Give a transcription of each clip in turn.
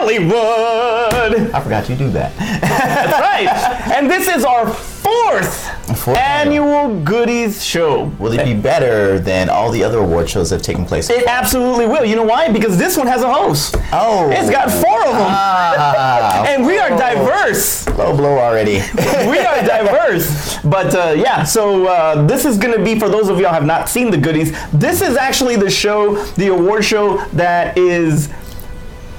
Hollywood. I forgot you do that. That's right. And this is our fourth annual Goodies show. Will it be better than all the other award shows that have taken place? It absolutely will. You know why? Because this one has a host. Oh. It's got 4 of them. And we are diverse. Low blow already. We are diverse. But so this is going to be, for those of y'all who have not seen the Goodies, this is actually the show, the award show that is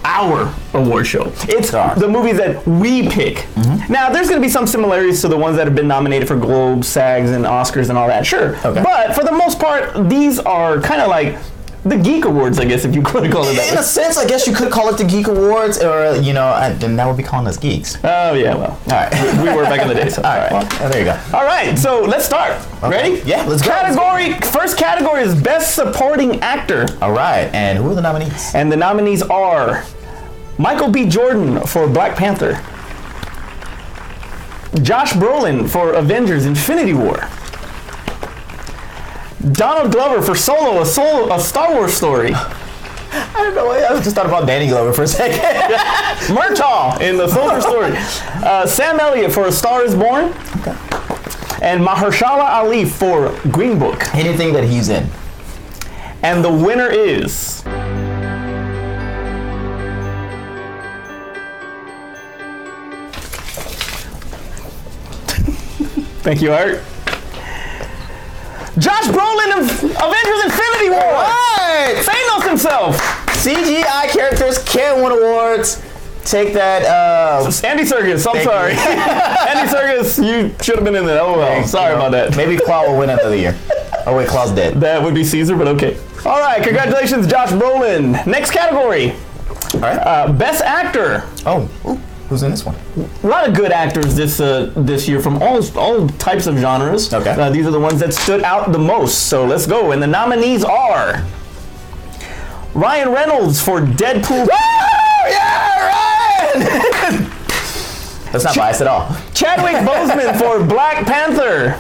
our award show. It's the movies that we pick. Mm-hmm. Now, there's going to be some similarities to the ones that have been nominated for Globes, SAGs, and Oscars and all that, sure. Okay. But for the most part, these are kind of like the Geek Awards, I guess, if you could call it that. In a sense, I guess you could call it the Geek Awards, or, you know, then that would be calling us geeks. Oh, yeah, well. All right. we were back in the day, so. All right. Well, there you go. All right, so let's start. Okay. Ready? Yeah, let's go. First category is Best Supporting Actor. All right, and who are the nominees? And the nominees are Michael B. Jordan for Black Panther, Josh Brolin for Avengers Infinity War, Donald Glover for Solo, a Star Wars story. I don't know. I just thought about Danny Glover for a second. Murtaugh in the Soldier Story. Sam Elliott for A Star Is Born. Okay. And Mahershala Ali for Green Book. Anything that he's in. And the winner is... Thank you, Art. Josh Brolin of Avengers Infinity War. Right. Thanos himself. CGI characters can't win awards. Take that. Andy Serkis, I'm sorry. Andy Serkis, you should have been in there. Oh well, sorry about that. Maybe Claw will win another year. Oh wait, Claw's dead. That would be Caesar, but okay. All right, congratulations, Josh Brolin. Next category. All right. Best Actor. Oh. Ooh. Who's in this one? A lot of good actors this year from all types of genres. Okay. These are the ones that stood out the most. So let's go. And the nominees are Ryan Reynolds for Deadpool. Woo! Yeah, Ryan! That's not biased at all. Chadwick Boseman for Black Panther.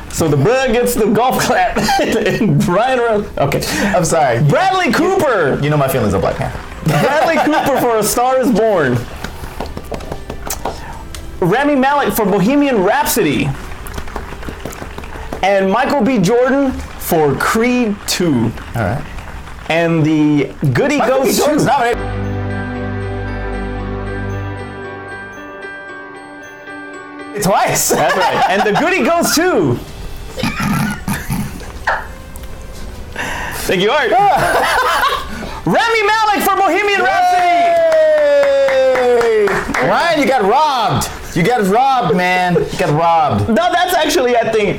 So the blood gets the golf clap. Ryan Reynolds. Okay. I'm sorry. Bradley Cooper. You know my feelings on Black Panther. Bradley Cooper for A Star Is Born. Rami Malek for Bohemian Rhapsody. And Michael B. Jordan for Creed 2. All right. And the goodie Michael goes B. to... Twice. That's right. And the goodie goes to... Thank you, Art. Rami Malek for Bohemian Rhapsody. Ryan, you got robbed. You got robbed, man. You got robbed. No, that's actually, I think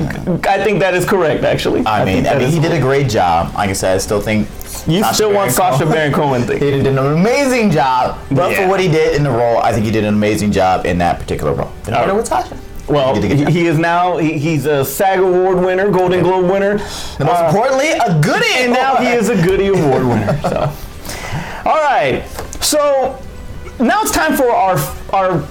that is correct, actually. I mean, he did a great job. Like I said, I still think you still want Sacha Baron Cohen thing. He did an amazing job, but for what he did in the role, I think he did an amazing job in that particular role. Did I know with Sacha? Well, he is now, he's a SAG Award winner, Golden Globe winner. And most importantly, a Goodie. And now he is a Goodie Award winner. So, all right. So now it's time for our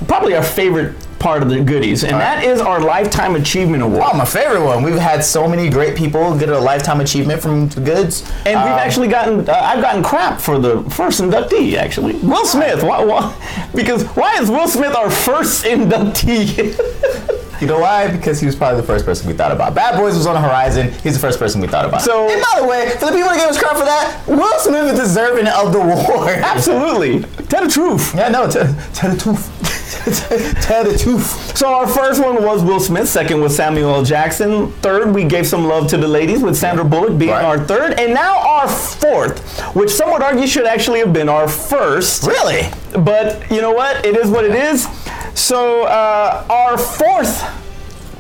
probably our favorite part of the Goodies, and that is our Lifetime Achievement Award. Oh, my favorite one. We've had so many great people get a Lifetime Achievement from the Goods. And we've actually gotten, I've gotten crap for the first inductee, actually. Will Smith. Why? Because why is Will Smith our first inductee? You know why? Because he was probably the first person we thought about. Bad Boys was on the horizon. He's the first person we thought about. So, and by the way, for the people that gave us crap for that, Will Smith is deserving of the award. Absolutely. Tell the truth. Yeah, no, tell the truth. Tell the truth. So our first one was Will Smith. Second was Samuel L. Jackson. Third, we gave some love to the ladies with Sandra Bullock being our third. And now our fourth, which some would argue should actually have been our first. Really? But you know what? It is what it is. So our fourth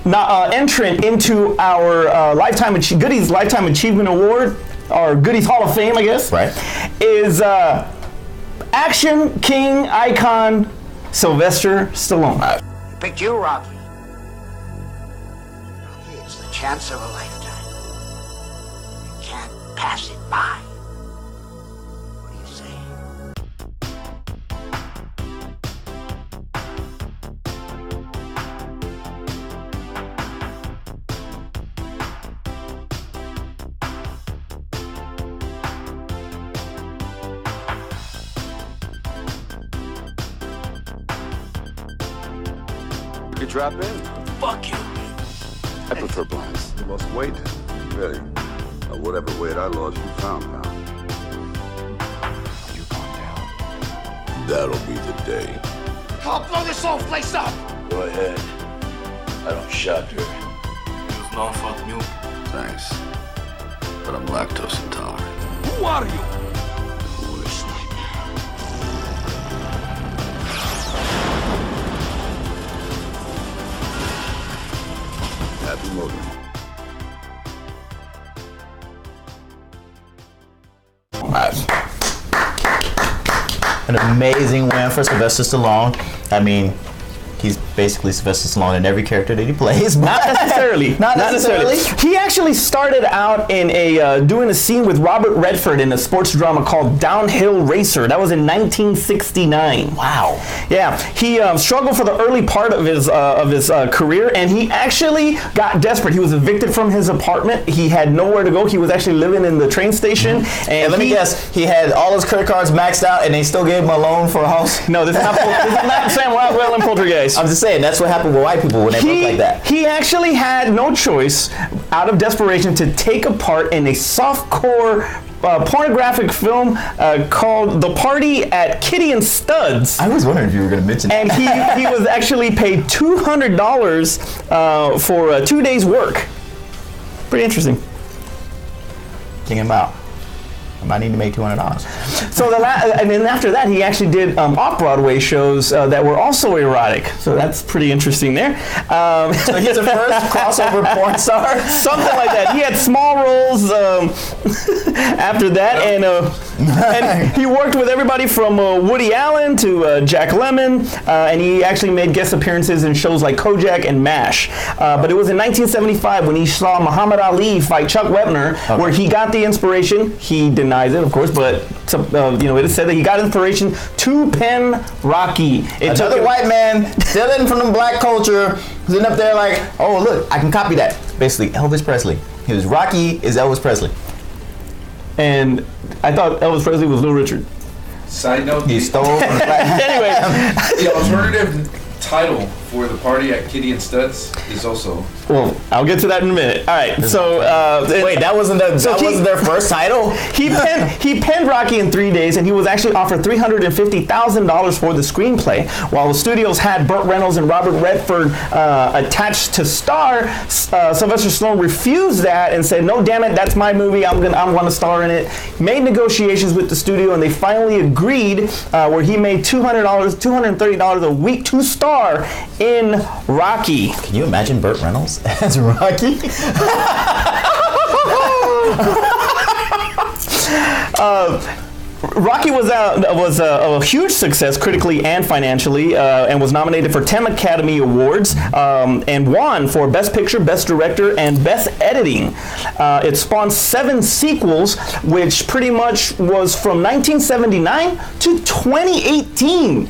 entrant into our Goodies Lifetime Achievement Award, or Goodies Hall of Fame, I guess, is action king icon Sylvester Stallone. Picked you, Rocky. Rocky, it's the chance of a lifetime. You can't pass it by. What do you say? could drop in. Fuck you. I prefer blondes. You lost weight? Really? Whatever weight I lost, you found, pal. You calm down. That'll be the day. I'll blow this whole place up. Go ahead. I don't shot her. Use non-fat milk. Thanks. But I'm lactose intolerant. Who are you? Worst nightmare. Happy movie. An amazing win for Sylvester Stallone. I mean, he's basically Sylvester Stallone in every character that he plays. Not necessarily. Not necessarily. He actually started out in doing a scene with Robert Redford in a sports drama called Downhill Racer. That was in 1969. Wow. Yeah, he struggled for the early part of his career, and he actually got desperate. He was evicted from his apartment. He had nowhere to go. He was actually living in the train station. And let me guess, he had all his credit cards maxed out, and they still gave him a loan for a house? No, this is not Sam Rockwell and Poltergeist. I'm just saying, that's what happened with white people when they broke like that. He actually had no choice, out of desperation, to take a part in a softcore pornographic film called The Party at Kitty and Studs. I was wondering if you were going to mention that. And he was actually paid $200 for 2 days' work. Pretty interesting. King him out. I might need to make $200. So and then after that, he actually did off-Broadway shows that were also erotic. So that's pretty interesting there. So he's the first crossover porn star? Something like that. He had small roles after that, and he worked with everybody from Woody Allen to Jack Lemmon, and he actually made guest appearances in shows like Kojak and MASH. But it was in 1975 when he saw Muhammad Ali fight Chuck Wepner, where he got the inspiration. He denies it, of course, but it is said that he got inspiration to pen Rocky. Another white man stealing from the black culture, sitting up there like, oh look, I can copy that. Basically, Elvis Presley. He was Rocky is Elvis Presley. And I thought Elvis Presley was Little Richard. Side note, He stole from the black. Anyway, the alternative title for The Party at Kitty and Studs is also... well, I'll get to that in a minute. All right, so... Wait, that wasn't their first title? He penned Rocky in 3 days, and he was actually offered $350,000 for the screenplay. While the studios had Burt Reynolds and Robert Redford attached to star, Sylvester Stallone refused that and said, "No, damn it, that's my movie. I'm gonna star in it." Made negotiations with the studio, and they finally agreed, where he made $230 a week to star in Rocky. Can you imagine Burt Reynolds as Rocky? Rocky was a huge success critically and financially, and was nominated for 10 Academy Awards, and won for Best Picture, Best Director, and Best Editing. It spawned 7 sequels, which pretty much was from 1979 to 2018.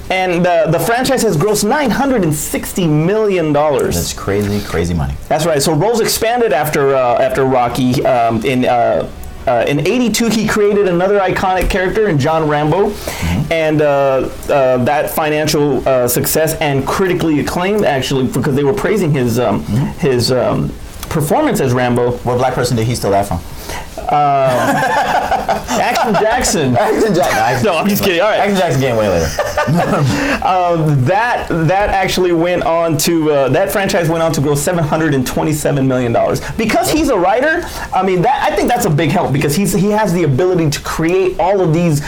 And the franchise has grossed $960 million. That's crazy, crazy money. That's right. So roles expanded after Rocky. In '82, he created another iconic character in John Rambo, and that financial success and critically acclaimed, actually, because they were praising his performance as Rambo. What black person did he steal that from? Action Jackson. Action Jackson. No, I'm just kidding. All right. Action Jackson came way later. That actually went on to that franchise went on to gross $727 million. Because he's a writer, I mean, I think that's a big help, because he has the ability to create all of these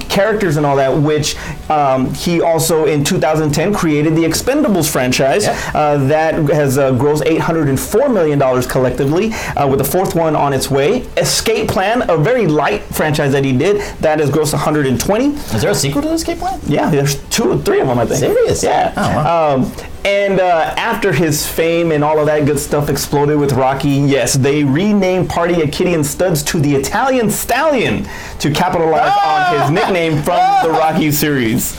characters and all that, which he also in 2010 created the Expendables franchise, that has grossed $804 million collectively, with the 4th one on its way. Escape Plan, a very light franchise that he did, that has grossed 120. Is there a sequel to Escape Plan? Yeah, there's 2 or 3 of them, I think. Serious? Yeah. Oh, wow. And after his fame and all of that good stuff exploded with Rocky, yes, they renamed Party at Kitty and Studs to the Italian Stallion to capitalize on his nickname from the Rocky series.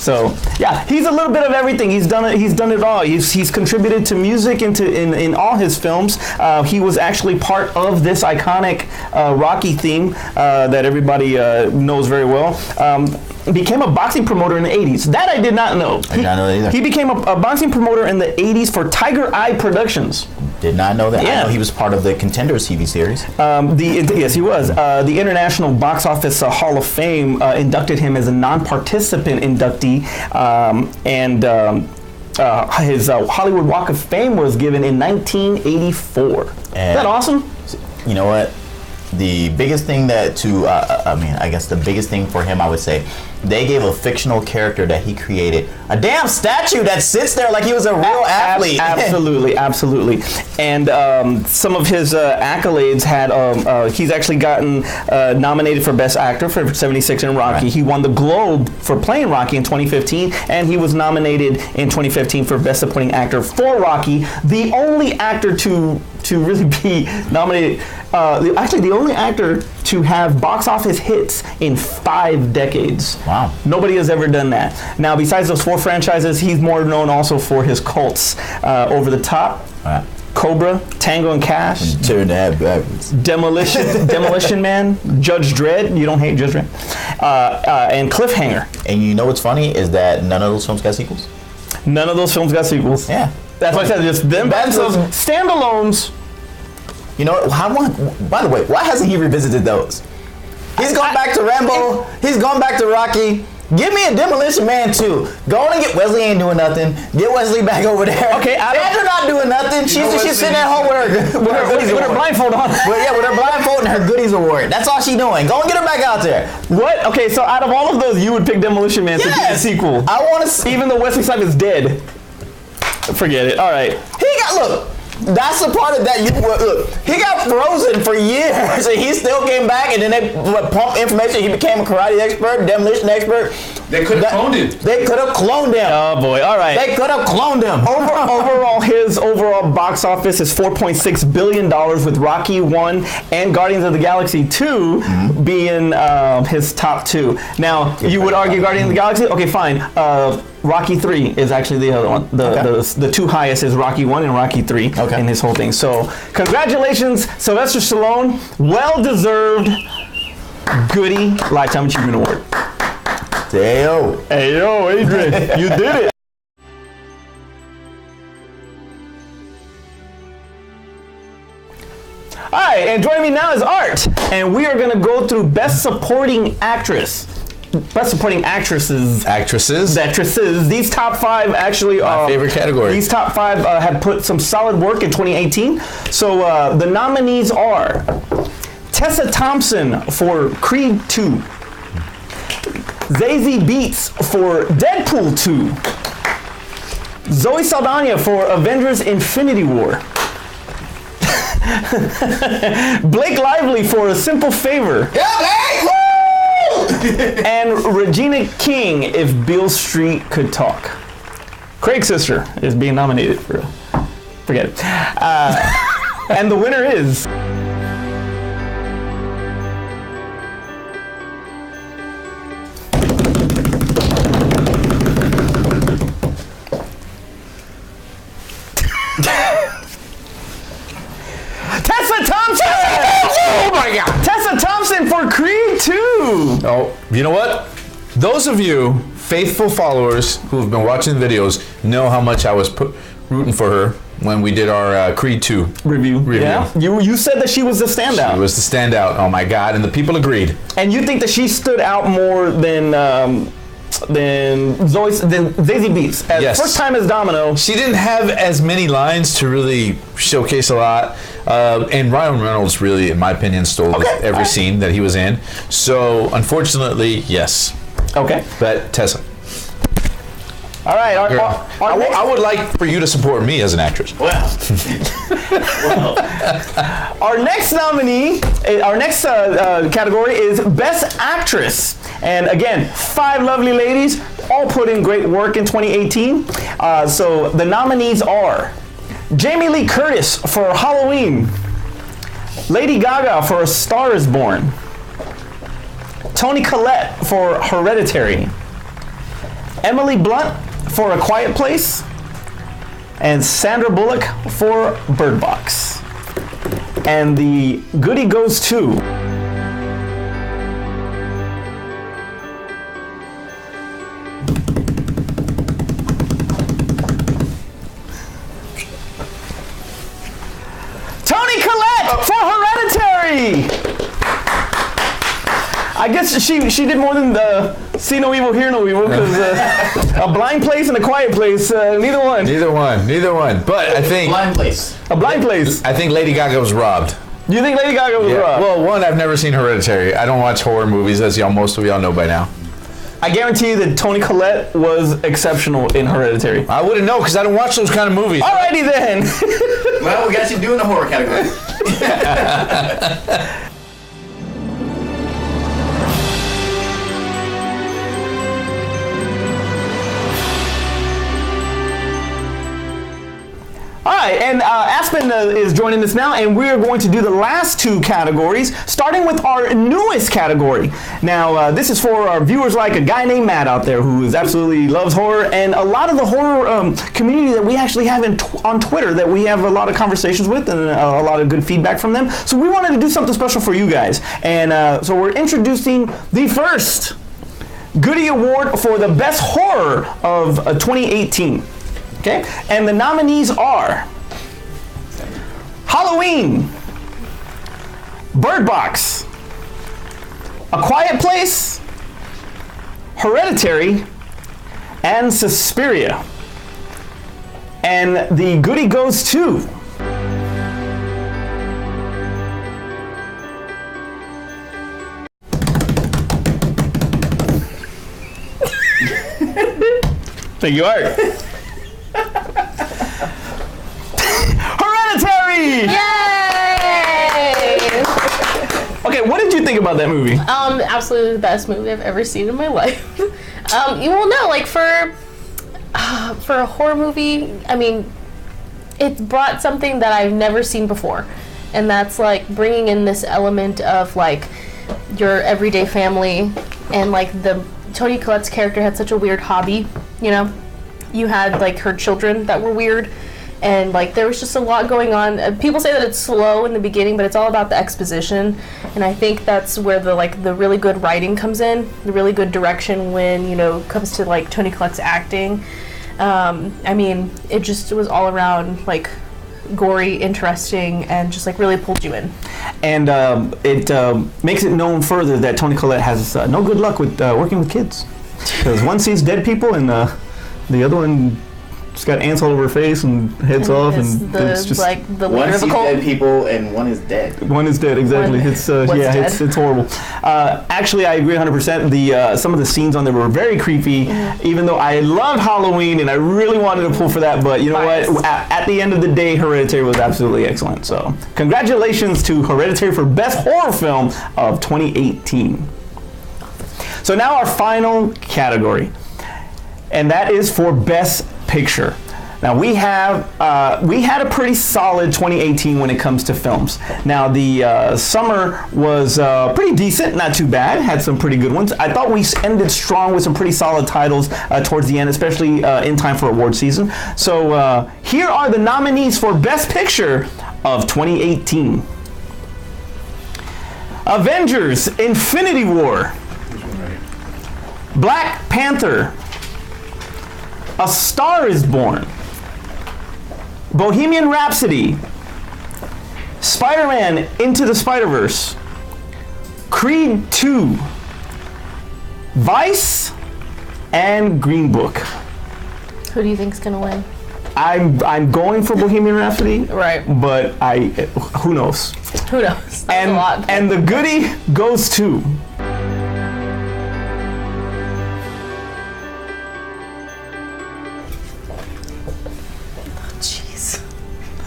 So yeah, he's a little bit of everything. He's done it. He's done it all. He's contributed to music in all his films. He was actually part of this iconic Rocky theme that everybody knows very well. became a boxing promoter in the 80s. That I did not know. I did not know that either. He became a boxing promoter in the 80s for Tiger Eye Productions. Did not know that. Yeah. I know he was part of the Contenders TV series. Yes, he was. The International Box Office Hall of Fame inducted him as a non-participant inductee, his Hollywood Walk of Fame was given in 1984. Is that awesome? You know what? The biggest thing I guess the biggest thing for him, I would say, they gave a fictional character that he created a damn statue that sits there like he was a real athlete. Absolutely. And some of his accolades had, he's actually gotten nominated for Best Actor for 76 in Rocky. Right. He won the Globe for playing Rocky in 2015, and he was nominated in 2015 for Best Supporting Actor for Rocky. The only actor to really be nominated, actually the only actor to have box office hits in 5 decades. Wow. Nobody has ever done that. Now, besides those 4 franchises, he's more known also for his cults. Over the Top, Cobra, Tango and Cash, Demolition Man, Judge Dredd. You don't hate Judge Dredd. And Cliffhanger. And you know what's funny is that none of those films got sequels? None of those films got sequels. Yeah. That's why I said just them. That's those standalones. You know, by the way, why hasn't he revisited those? He's gone back to Rambo. He's gone back to Rocky. Give me a Demolition Man too. Go on and get Wesley. Ain't doing nothing. Get Wesley back over there. Okay, Sandra not doing nothing. She's sitting at home with her blindfold on. With her blindfold and her goodies award. That's all she's doing. Go and get her back out there. What? Okay, so out of all of those, you would pick Demolition Man to be the sequel. I want to see. Even though Wesley Snipes is dead. Forget it. All right. Look. That's the part of that. Look, he got frozen for years, and he still came back. And then they pumped information. He became a karate expert, demolition expert. They could have cloned him. They could have cloned him. Oh boy! All right. They could have cloned him. Overall, his overall box office is $4.6 billion, with Rocky 1 and Guardians of the Galaxy 2 being his top 2. Now, you would argue Guardians of the Galaxy? Okay, fine. Rocky 3 is actually the other one. The 2 highest is Rocky 1 and Rocky 3 in his whole thing. So, congratulations, Sylvester Stallone. Well-deserved Goody Lifetime Achievement Award. Hey yo, Adrian, you did it. All right, and joining me now is Art, and we are going to go through Best Supporting Actress. Best Supporting Actresses. These top 5 actually are my favorite category. These top 5 have put some solid work in 2018. So the nominees are Tessa Thompson for Creed 2, Zazie Beetz for Deadpool 2, Zoe Saldana for Avengers Infinity War, Blake Lively for A Simple Favor, and Regina King, If Beale Street Could Talk. Craig's sister is being nominated for. Forget it. And the winner is. Tessa Thompson! Oh my God! Tessa Thompson for Creed 2! Oh, you know what? Those of you faithful followers who have been watching the videos know how much I was rooting for her when we did our Creed 2 review. Yeah, you said that she was the standout. She was the standout. Oh my God! And the people agreed. And you think that she stood out more than Zazie Beetz. Yes. First time as Domino. She didn't have as many lines to really showcase a lot. And Ryan Reynolds really, in my opinion, stole every scene that he was in. So, unfortunately, yes. Okay. But Tessa. All right. I would like for you to support me as an actress. Well. Our next nominee, our next category is Best Actress. And again, 5 lovely ladies, all put in great work in 2018. So the nominees are Jamie Lee Curtis for Halloween, Lady Gaga for A Star Is Born, Toni Collette for Hereditary, Emily Blunt for A Quiet Place, and Sandra Bullock for Bird Box. And the goodie goes to I guess she did more than see no evil, hear no evil, because a blind place and a quiet place, neither one. Neither one. But I think Blind place. A blind place. I think Lady Gaga was robbed. You think Lady Gaga was robbed? Well, one, I've never seen Hereditary. I don't watch horror movies, as most of y'all know by now. I guarantee you that Toni Collette was exceptional in Hereditary. I wouldn't know because I don't watch those kind of movies. Alrighty then. Well, we got you doing the horror category. All right, and Aspen is joining us now, and we're going to do the last two categories, starting with our newest category. Now, this is for our viewers like a guy named Matt out there who absolutely loves horror, and a lot of the horror community that we actually have on Twitter that we have a lot of conversations with and a lot of good feedback from them. So we wanted to do something special for you guys, and so we're introducing the first Goodie Award for the best horror of 2018. Okay, and the nominees are Halloween, Bird Box, A Quiet Place, Hereditary, and Suspiria. And the goodie goes to thank you, Art. Hereditary! Yay! Okay, what did you think about that movie? Absolutely the best movie I've ever seen in my life. You will know, like for a horror movie, I mean, it brought something that I've never seen before, and that's like bringing in this element of like your everyday family, and like Toni Collette's character had such a weird hobby, you know. You had like her children that were weird, and like there was just a lot going on. People say that it's slow in the beginning, but it's all about the exposition, and I think that's where the really good writing comes in, the really good direction when it comes to like Toni Collette's acting. I mean, it was all around like gory, interesting, and just like really pulled you in. And it makes it known further that Toni Collette has no good luck with working with kids, because one sees dead people and the other one just got ants all over her face and heads off, and it's just like the one leader of a sees cult. dead people and one is dead. One is dead, exactly. It's it's horrible. Actually, I agree 100%. Some of the scenes on there were very creepy. Mm-hmm. Even though I loved Halloween and I really wanted to pull for that, but you know what? At the end of the day, Hereditary was absolutely excellent. So, congratulations to Hereditary for best horror film of 2018. So now our final category, and that is for best picture. Now we had a pretty solid 2018 when it comes to films. Now the summer was pretty decent, not too bad. Had some pretty good ones. I thought we ended strong with some pretty solid titles towards the end, especially in time for award season. So here are the nominees for Best Picture of 2018: Avengers: Infinity War, Black Panther, A Star is Born, Bohemian Rhapsody, Spider-Man Into the Spider-Verse, Creed 2, Vice, and Green Book. Who do you think's gonna win? I'm going for Bohemian Rhapsody, right? But who knows? Who knows? That's a lot. And the goodie goes to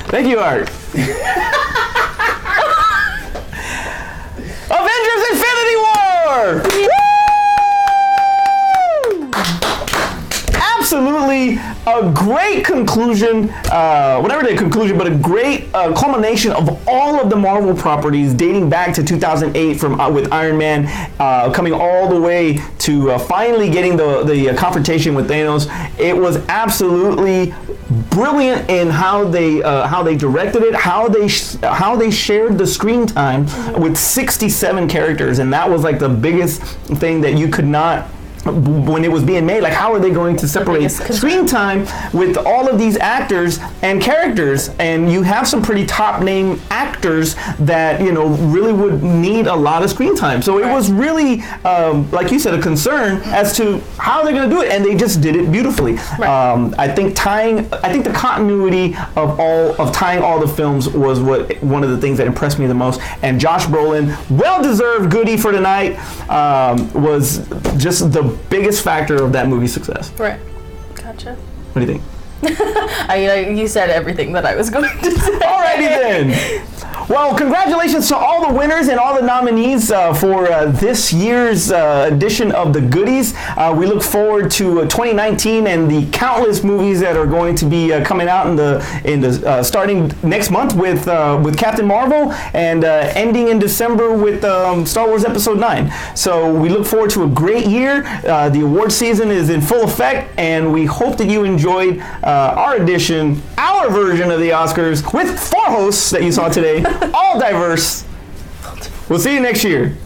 thank you, Art. Avengers: Infinity War! Woo! Absolutely a great conclusion, whatever the conclusion, but a great culmination of all of the Marvel properties dating back to 2008 with Iron Man, coming all the way to finally getting the confrontation with Thanos. It was absolutely brilliant in how they directed it, how they shared the screen time with 67 characters, and that was like the biggest thing that you could not when it was being made, like how are they going to separate biggest concern. screen time with all of these actors and characters? And you have some pretty top name actors that really would need a lot of screen time. So it was really, like you said, a concern as to how they're going to do it, and they just did it beautifully. Right. I think the continuity of tying all the films was one of the things that impressed me the most. And Josh Brolin, well-deserved goodie for tonight, was just the biggest factor of that movie's success. Right. Gotcha. What do you think? You said everything that I was going to say. Alrighty then. Well, congratulations to all the winners and all the nominees for this year's edition of the Goodies. We look forward to 2019 and the countless movies that are going to be coming out in the starting next month with Captain Marvel and ending in December with Star Wars Episode 9. So we look forward to a great year. The award season is in full effect, and we hope that you enjoyed our version of the Oscars with 4 hosts that you saw today, all diverse. We'll see you next year.